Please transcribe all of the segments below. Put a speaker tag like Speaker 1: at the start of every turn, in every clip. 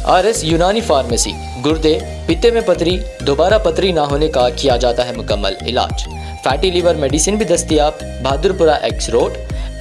Speaker 1: RS यूनानी pharmacy, गुर्दे, पित्ते में पथरी, दोबारा पथरी ना होने का किया जाता है मुकम्मल इलाज। फैटी लीवर मेडिसिन भी दस्तयाब। बहादुरपुरा X रोड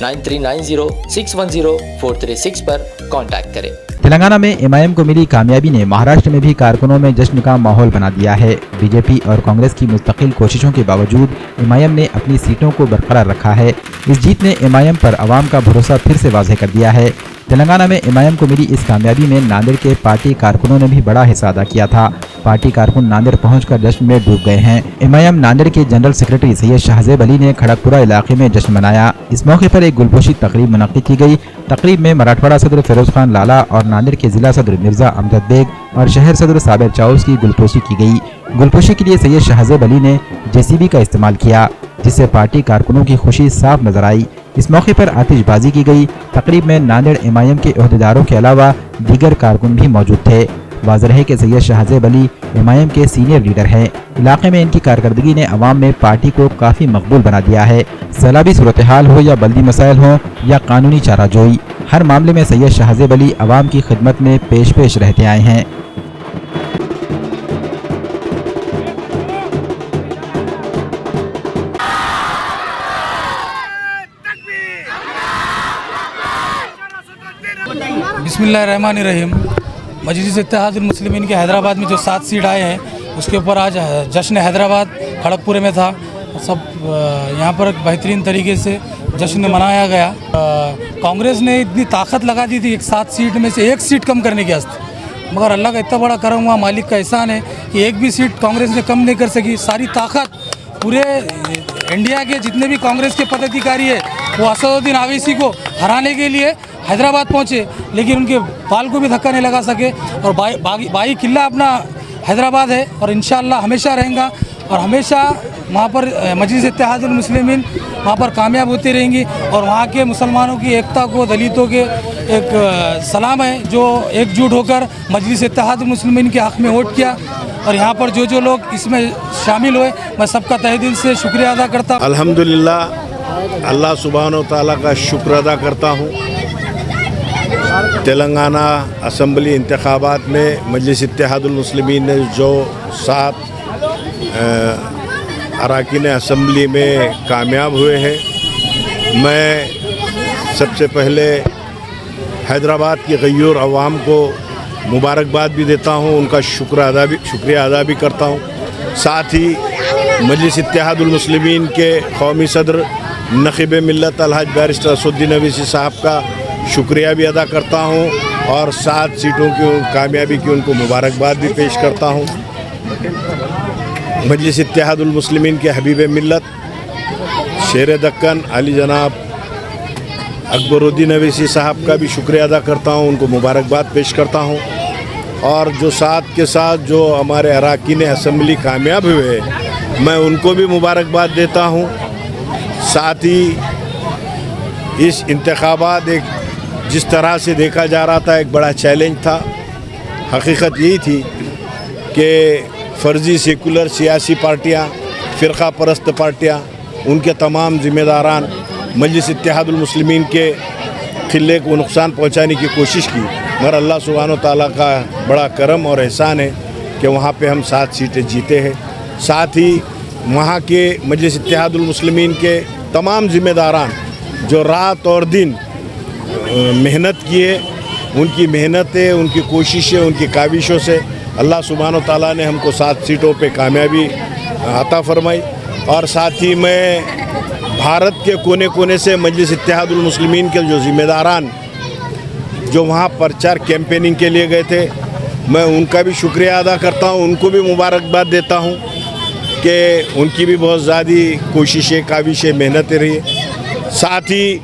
Speaker 1: 9390610436 पर कांटेक्ट करें।
Speaker 2: तेलंगाना में MIM को मिली कामयाबी ने महाराष्ट्र में भी कारकुनों में जश्न का माहौल बना दिया है। बीजेपी और कांग्रेस की मुस्तकिल कोशिशों के बावजूद MIM ने अपनी सीटों को बरकरार रखा है। इस जीत ने MIM पर अवाम का भरोसा फिर से वाज़ेह कर दिया है। तेलंगाना में MIM को मिली इस कामयाबी में नांदेड़ के पार्टी कारकुनों ने भी बड़ा हिस्सा अदा किया था। पार्टी कारकुन नांदेड़ पहुंचकर जश्न में डूब गए हैं। MIM नांदेड़ के जनरल सेक्रेटरी सैयद शाहजेब अली ने खड़गपुरा इलाके में जश्न मनाया। इस मौके पर एक गुलपोशी तकरीब मुनक्किद की गई। तकरीब में मराठवाड़ा सदर फिरोज खान लाला और नांदेड़ के जिला सदर मिर्जा अमजद बेग और शहर सदर साबिर चाउस की गुलपोशी की गई। गुलपोशी के लिए सैयद शाहजेब अली ने JCB का इस्तेमाल किया, जिससे पार्टी कारकुनों की खुशी साफ नजर आई। इस मौके पर आतिशबाजी की गई। तकरीब में नांदेड़ MIM के ओहदेदारों के अलावा दीगर कारकुन भी मौजूद थे। वाज़ेह है कि सैयद शाहजेब अली MIM के सीनियर लीडर हैं। इलाके में इनकी कारकर्दगी ने अवाम में पार्टी को काफ़ी मकबूल बना दिया है। सैलाबी सूरत हाल हो या बल्दी मसाइल हो या कानूनी चाराजोई, हर मामले में सैयद शाहजेब अली अवाम की खिदमत में पेश रहते आए हैं।
Speaker 3: बिस्मिल्लाहिर्रहमानिर्रहीम। मजलिस इत्तेहादुल मुस्लिमीन के हैदराबाद में जो 7 सीट आए हैं, उसके ऊपर आज जश्न हैदराबाद खड़गपुर में था। सब यहाँ पर बेहतरीन तरीके से जश्न मनाया गया। कांग्रेस ने इतनी ताकत लगा दी थी 7 सीट में से 1 सीट कम करने के वास्ते, मगर अल्लाह का इतना बड़ा करम हुआ, मालिक का एहसान है कि 1 भी सीट कांग्रेस ने कम नहीं कर सकी। सारी ताकत पूरे इंडिया के जितने भी कांग्रेस के पदाधिकारी है वो असदुद्दीन ओवैसी को हराने के लिए हैदराबाद पहुंचे, लेकिन उनके बाल को भी धक्का नहीं लगा सके। और बाई किला अपना हैदराबाद है और इंशाअल्लाह हमेशा रहेगा और हमेशा वहाँ पर मजलिस इत्तेहादुल मुस्लिमीन वहाँ पर कामयाब होती रहेंगी। और वहाँ के मुसलमानों की एकता को, दलितों के एक सलाम है जो एकजुट होकर मजलिस इत्तेहादुल मुस्लिमीन के हक़ में वोट किया। और यहाँ पर जो लोग इसमें शामिल हुए, मैं सबका तहे दिल से शुक्रिया अदा करता हूँ।
Speaker 4: अल्हम्दुलिल्लाह, अल्लाह सुब्हानो तआला का शुक्र अदा करता हूँ। तेलंगाना असम्बली इंतखाबात में मजलिस इत्तेहादुल मुस्लिमीन ने जो 7 अरकान असम्बली में कामयाब हुए हैं, मैं सबसे पहले हैदराबाद की गयूर अवाम को मुबारकबाद भी देता हूँ, उनका शुक्रिया अदा भी करता हूँ। साथ ही मजलिस इत्तेहादुल मुस्लिमीन के कौमी सदर नक़ीब मिल्लत अलहाज बैरिस्टर असदुद्दीन ओवैसी साहब का शुक्रिया भी अदा करता हूँ और 7 सीटों की कामयाबी की उनको मुबारकबाद भी पेश करता हूँ। मजलिस इत्तेहादुल मुस्लिमीन के हबीब मिल्लत शेर दक्कन अली जनाब अकबरुद्दीन ओवैसी साहब का भी शुक्रिया अदा करता हूँ, उनको मुबारकबाद पेश करता हूँ। और जो साथ के साथ जो हमारे अरकान असम्बली कामयाब हुए, मैं उनको भी मुबारकबाद देता हूँ। साथ ही इस इंतखाबात एक जिस तरह से देखा जा रहा था, एक बड़ा चैलेंज था। हकीकत यही थी कि फ़र्ज़ी सेकुलर सियासी पार्टियाँ, फ़िरक़ा परस्त पार्टियाँ, उनके तमाम ज़िम्मेदारान मजलिस इत्तेहादुल मुस्लिमीन के क़िले को नुकसान पहुँचाने की कोशिश की, मगर अल्लाह सुब्हानो तआला का बड़ा करम और एहसान है कि वहाँ पे हम 7 सीटें जीते हैं। साथ ही वहाँ के मजलिस इत्तेहादुल मुस्लिमीन के तमाम ज़िम्मेदारान जो रात और दिन मेहनत किए, उनकी मेहनतें, उनकी कोशिशें, उनकी काविशों से अल्लाह सुब्हानो तआला ने हमको 7 सीटों पे कामयाबी अता फरमाई। और साथ ही मैं भारत के कोने कोने से मजलिस इत्तेहादुल मुस्लिमीन के जो ज़िम्मेदारान जो वहाँ प्रचार कैंपेनिंग के लिए गए थे, मैं उनका भी शुक्रिया अदा करता हूँ, उनको भी मुबारकबाद देता हूँ कि उनकी भी बहुत ज़्यादा कोशिशें, काविशें, मेहनतें रही। साथ ही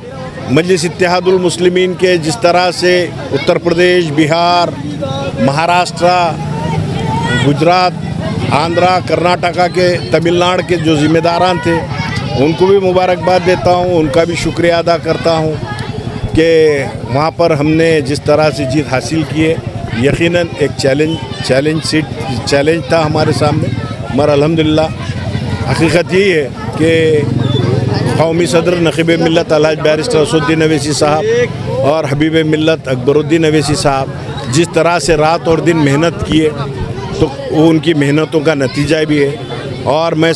Speaker 4: मजलिस इत्तेहादुल मुस्लिमीन के जिस तरह से उत्तर प्रदेश, बिहार, महाराष्ट्र, गुजरात, आंध्रा, कर्नाटका के, तमिलनाडु के जो ज़िम्मेदारान थे, उनको भी मुबारकबाद देता हूँ, उनका भी शुक्रिया अदा करता हूँ कि वहाँ पर हमने जिस तरह से जीत हासिल की है। यकीनन एक चैलेंज था हमारे सामने, मगर अल्हम्दुलिल्लाह हकीकत यही है कि कौमी सदर नक़ीब मिल्लत अलहाज बैरिस्टर असदुद्दीन ओवैसी साहब और हबीब मिल्लत अकबरुद्दीन ओवैसी साहब जिस तरह से रात और दिन मेहनत किए तो वो उनकी मेहनतों का नतीजा भी है। और मैं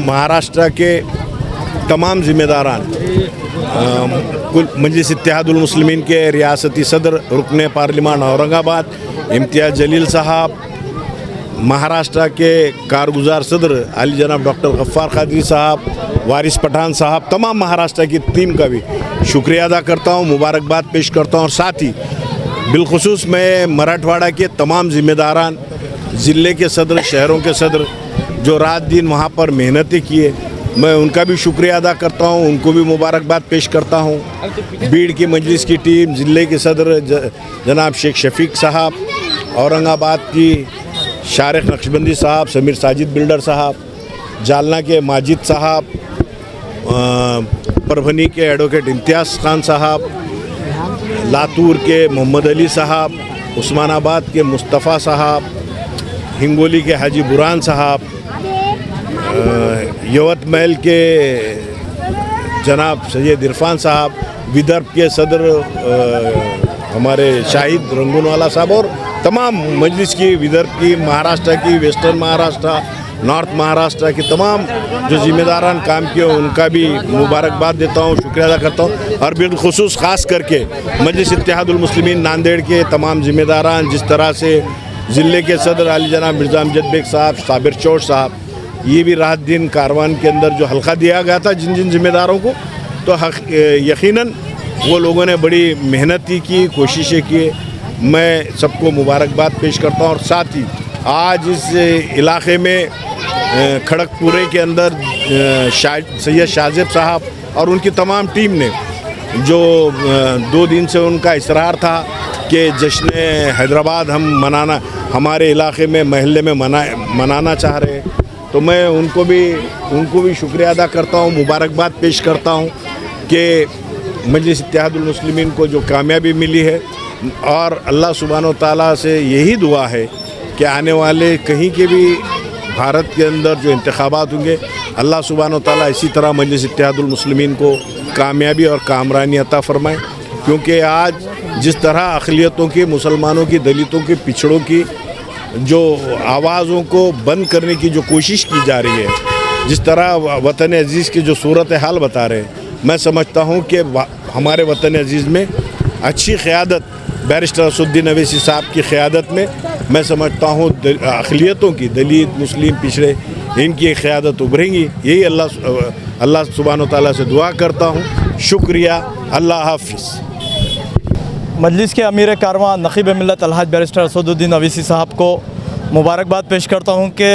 Speaker 4: महाराष्ट्र के तमाम ज़िम्मेदारान कुल मजलिस इत्तेहादुल मुस्लिमीन के रियासती सदर रुकन पार्लिमान औरंगाबाद इम्तियाज़ जलील साहब, महाराष्ट्र के कारगुजार सदर अली जनाब डॉक्टर गफ्फार कादरी साहब, वारिस पठान साहब, तमाम महाराष्ट्र की टीम का भी शुक्रिया अदा करता हूँ, मुबारकबाद पेश करता हूँ। और साथ ही बिलखुसूस मैं मराठवाड़ा के तमाम ज़िम्मेदारान, ज़िले के सदर, शहरों के सदर जो रात दिन वहाँ पर मेहनतें किए, मैं उनका भी शुक्रिया अदा करता हूँ, उनको भी मुबारकबाद पेश करता हूँ। बीड़ की मजलिस की टीम, ज़िले के सदर जनाब शेख शफीक साहब, औरंगाबाद की शारिक नक्शबंदी साहब, समीर साजिद बिल्डर साहब, जालना के माजिद साहब, परभनी के एडवोकेट इम्तियाज़ खान साहब, लातूर के मोहम्मद अली साहब, उस्मानाबाद के मुस्तफ़ा साहब, हिंगोली के हाजी बुरहान साहब, यवतमाल के जनाब सैयद इरफान साहब, विदर्भ के सदर हमारे शाहिद रंगूनवाला साहब और तमाम मजलिस की, विदर्भ की, महाराष्ट्र की, वेस्टर्न महाराष्ट्र, नॉर्थ महाराष्ट्र के तमाम जो ज़िम्मेदारान काम किए उनका भी मुबारकबाद देता हूँ, शुक्रिया अदा करता हूँ। और बिलखुसूस ख़ास करके मजलिस इत्तेहादुल मुस्लिमीन नांदेड़ के तमाम ज़िम्मेदारान, जिस तरह से ज़िले के सदर अली जनाब मिर्ज़ा अमजद बेग साहब, साबिर चौड़ साहब, ये भी रात दिन कारवान के अंदर जो हल्का दिया गया था जिन जिन ज़िम्मेदारों को, तो यकीनन वो लोगों ने बड़ी मेहनत की, कोशिशें की। मैं सबको मुबारकबाद पेश करता हूँ। और साथ ही आज इस इलाके में खड़गपुरे के अंदर सैयद शाहजेब साहब और उनकी तमाम टीम ने जो 2 दिन से उनका इसरार था कि जश्न हैदराबाद हम मनाना, हमारे इलाके में महल्ले में मनाना चाह रहे हैं, तो मैं उनको भी शुक्रिया अदा करता हूँ, मुबारकबाद पेश करता हूँ कि मजलिस इत्तेहादुल मुस्लिमीन को जो कामयाबी मिली है। और अल्लाह सुब्हानो ताला से यही दुआ है कि आने वाले कहीं के भी भारत के अंदर जो इंतखाबात होंगे, अल्लाह सुब्हानो ताला इसी तरह मजलिस इत्तेहादुल मुस्लिमीन को कामयाबी और कामरानी अता फ़रमाए। क्योंकि आज जिस तरह अक़लियतों की, मुसलमानों की, दलितों की, पिछड़ों की जो आवाज़ों को बंद करने की जो कोशिश की जा रही है, जिस तरह वतन अज़ीज़ की जो सूरत हाल बता रहे हैं, मैं समझता हूँ कि हमारे वतन अज़ीज़ में अच्छी क़यादत बैरिस्टर असदुद्दीन अवैसी साहब की क़यादत में मैं समझता हूँ अक़लियतों की, दलित, मुस्लिम, पिछड़े, इनकी क़यादत उभरेंगी। यही अल्लाह सुब्हानो ताला से दुआ करता हूँ। शुक्रिया, अल्लाह हाफ़िज़।
Speaker 5: मजलिस के अमीर कारवां नक़ीब मिल्लत अलहाज बैरिस्टर असदुद्दीन अवैसी साहब को मुबारकबाद पेश करता हूँ कि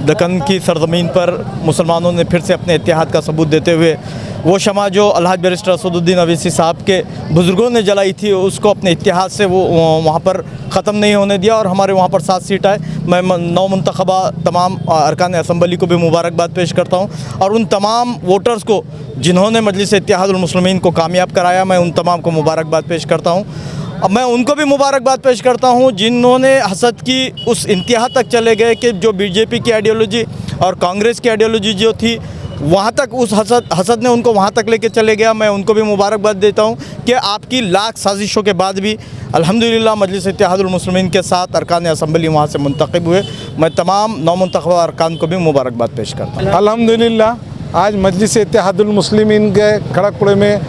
Speaker 5: दक्कन की सरज़मीन पर मुसलमानों ने फिर से अपने इत्तेहाद का सबूत देते हुए वो शमा जो अलहाज बैरिस्टर असदुद्दीन अवैसी साहब के बुज़ुर्गों ने जलाई थी, उसको अपने इत्तेहाद से वो वहाँ पर ख़त्म नहीं होने दिया और हमारे वहाँ पर 7 सीट आए। मैं नौ मुंतखबा तमाम अरकान असम्बली को भी मुबारकबाद पेश करता हूँ और उन तमाम वोटर्स को जिन्होंने मजलिस इत्तेहादुल मुस्लिमीन को कामयाब कराया, मैं उन तमाम को मुबारकबाद पेश करता हूँ। अब मैं उनको भी मुबारकबाद पेश करता हूँ जिन्होंने हसद की उस इंतहा तक चले गए कि जो बीजेपी की आइडियोलॉजी और कांग्रेस की आइडियोलॉजी जो थी वहाँ तक उस हसद ने उनको वहाँ तक लेके चले गया। मैं उनको भी मुबारकबाद देता हूँ कि आपकी लाख साजिशों के बाद भी अल्हम्दुलिल्लाह मजलिस इत्तेहादुल मुस्लिमीन के साथ अरकान असम्बली वहाँ से मुंतखब हुए। मैं तमाम नौमुंतखबा अरकान को भी मुबारकबाद पेश करता हूँ।
Speaker 6: अल्हम्दुलिल्लाह आज मजलिस इत्तेहादुल मुस्लिमीन के खड़गपुर में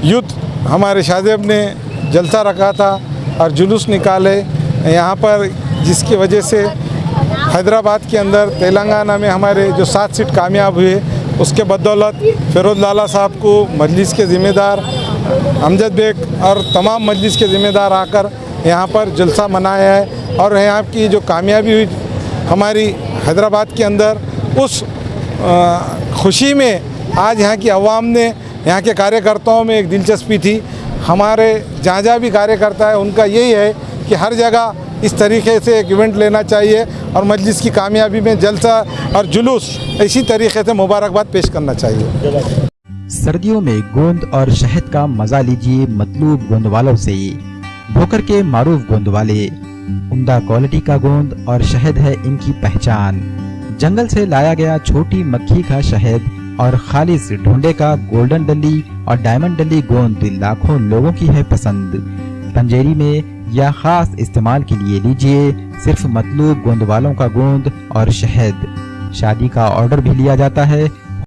Speaker 6: यूथ हमारे शाहजेब ने जलसा रखा था और जुलूस निकाले यहाँ पर, जिसकी वजह से हैदराबाद के अंदर तेलंगाना में हमारे जो 7 सीट कामयाब हुए, उसके बदौलत फिरोज़ लाला साहब को मजलिस के ज़िम्मेदार अमजद बेग और तमाम मजलिस के ज़िम्मेदार आकर यहाँ पर जलसा मनाया है। और यहाँ की जो कामयाबी हुई हमारी हैदराबाद के अंदर, उस खुशी में आज यहाँ की अवाम ने, यहाँ के कार्यकर्ताओं में एक दिलचस्पी थी। हमारे जहाँ जहाँ भी कार्यकर्ता है उनका यही है कि हर जगह इस तरीके से एक इवेंट लेना चाहिए और मजलिस की कामयाबी में जलसा और जुलूस इसी तरीके से मुबारकबाद पेश करना चाहिए।
Speaker 2: सर्दियों में गोंद और शहद का मजा लीजिए मतलूब गोंद वालों से। भोकर के मारूफ गोंद वाले, उम्दा क्वालिटी का गोंद और शहद है इनकी पहचान। जंगल से लाया गया छोटी मक्खी का शहद और खालिस ढूंढे का गोल्डन डली और डायमंड डली गोंद लाखों लोगों की है पसंद। पंजेरी में या खास इस्तेमाल के लिए लीजिए सिर्फ मतलूब गोंद वालों का गोंद और शहद। शादी का ऑर्डर भी लिया जाता है